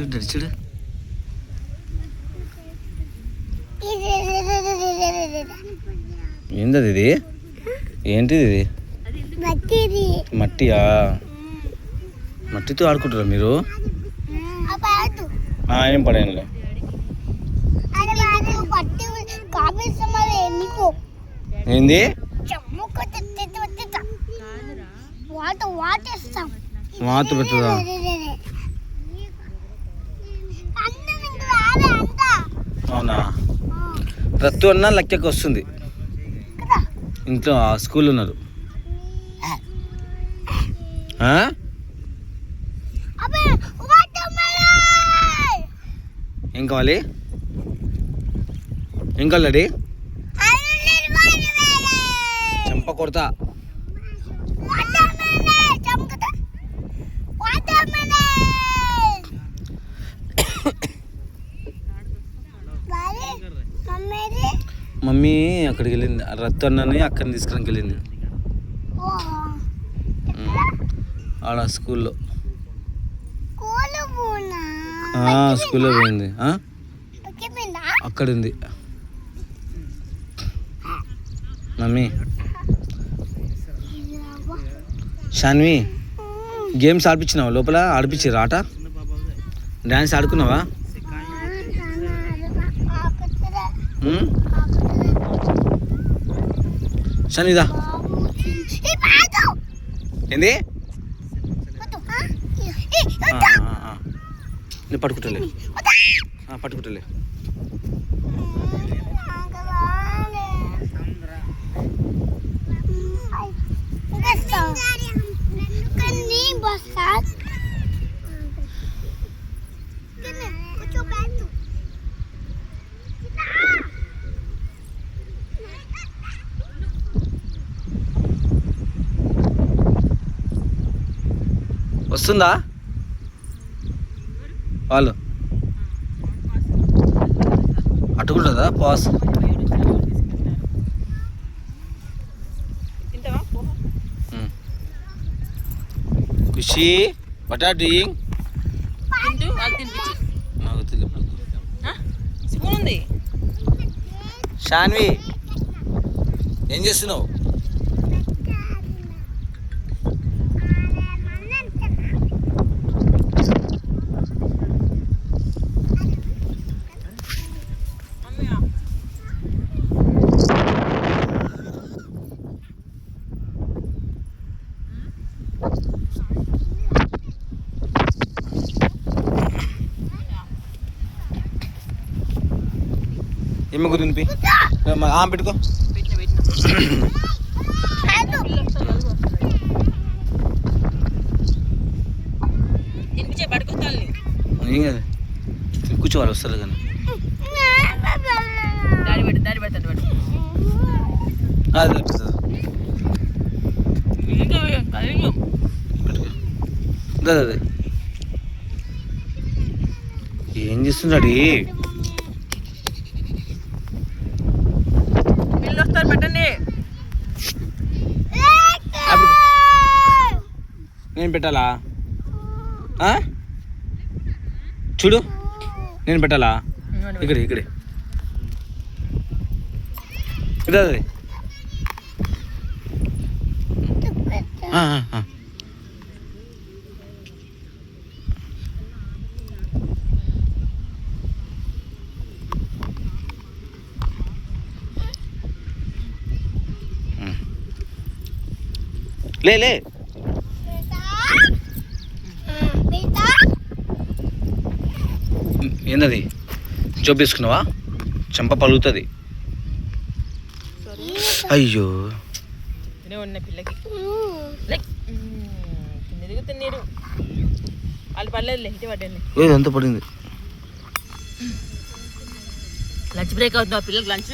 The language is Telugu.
చూడు చూడు. ఏంటది ఇది? ఏంటిది ఇది? మట్టియా? మట్టితో ఆడుకుంటారా మీరు? ఏం పడేయండి. ఏంది? వాత పెడుతుందా? అవునా? రత్తు అన్న లెక్కకి వస్తుంది. ఇంట్లో స్కూల్లో ఉన్నారు. ఏం కావాలి? ఏం కావాలి? చెంప కొడతా. మమ్మీ అక్కడికి వెళ్ళింది. రత్తు అన్నని అక్కడిని తీసుకురానికి వెళ్ళింది ఆడ స్కూల్లో. స్కూల్లో పోయింది. అక్కడ ఉంది మమ్మీ. షాన్వి, గేమ్స్ ఆడిపించినావా? లోపల ఆడిపించారు ఆట? డ్యాన్స్ ఆడుకున్నావా? షాన్విదా ఏంది? నేను పట్టుకుంటలే పట్టుకుంటలే. వస్తుందా వాళ్ళు? అట్టుకుంటుందా pass? Khushi, what are doing? Shanvi, ఏం చేస్తున్నావు? ఎమ్మ గురించి పెట్టుకో. కూర్చోవాలి వస్తారు కానీ ఏం చేస్తున్నాడు? పెట్టండి. నేను పెట్టాలా? చూడు, నేను పెట్టాలా? ఇక్కడే ఇక్కడే ఇదే. లే లే. ఏందది? చూపించుకున్నావా? చెంప పలుగుతుంది. అయ్యో పిల్లకి తిన్నారు వాళ్ళు పర్లేదు. ఇటు పడ్డండి. ఎంత పడింది? లంచ్ బ్రేక్ అవుతుంది. పిల్లలకి లంచ్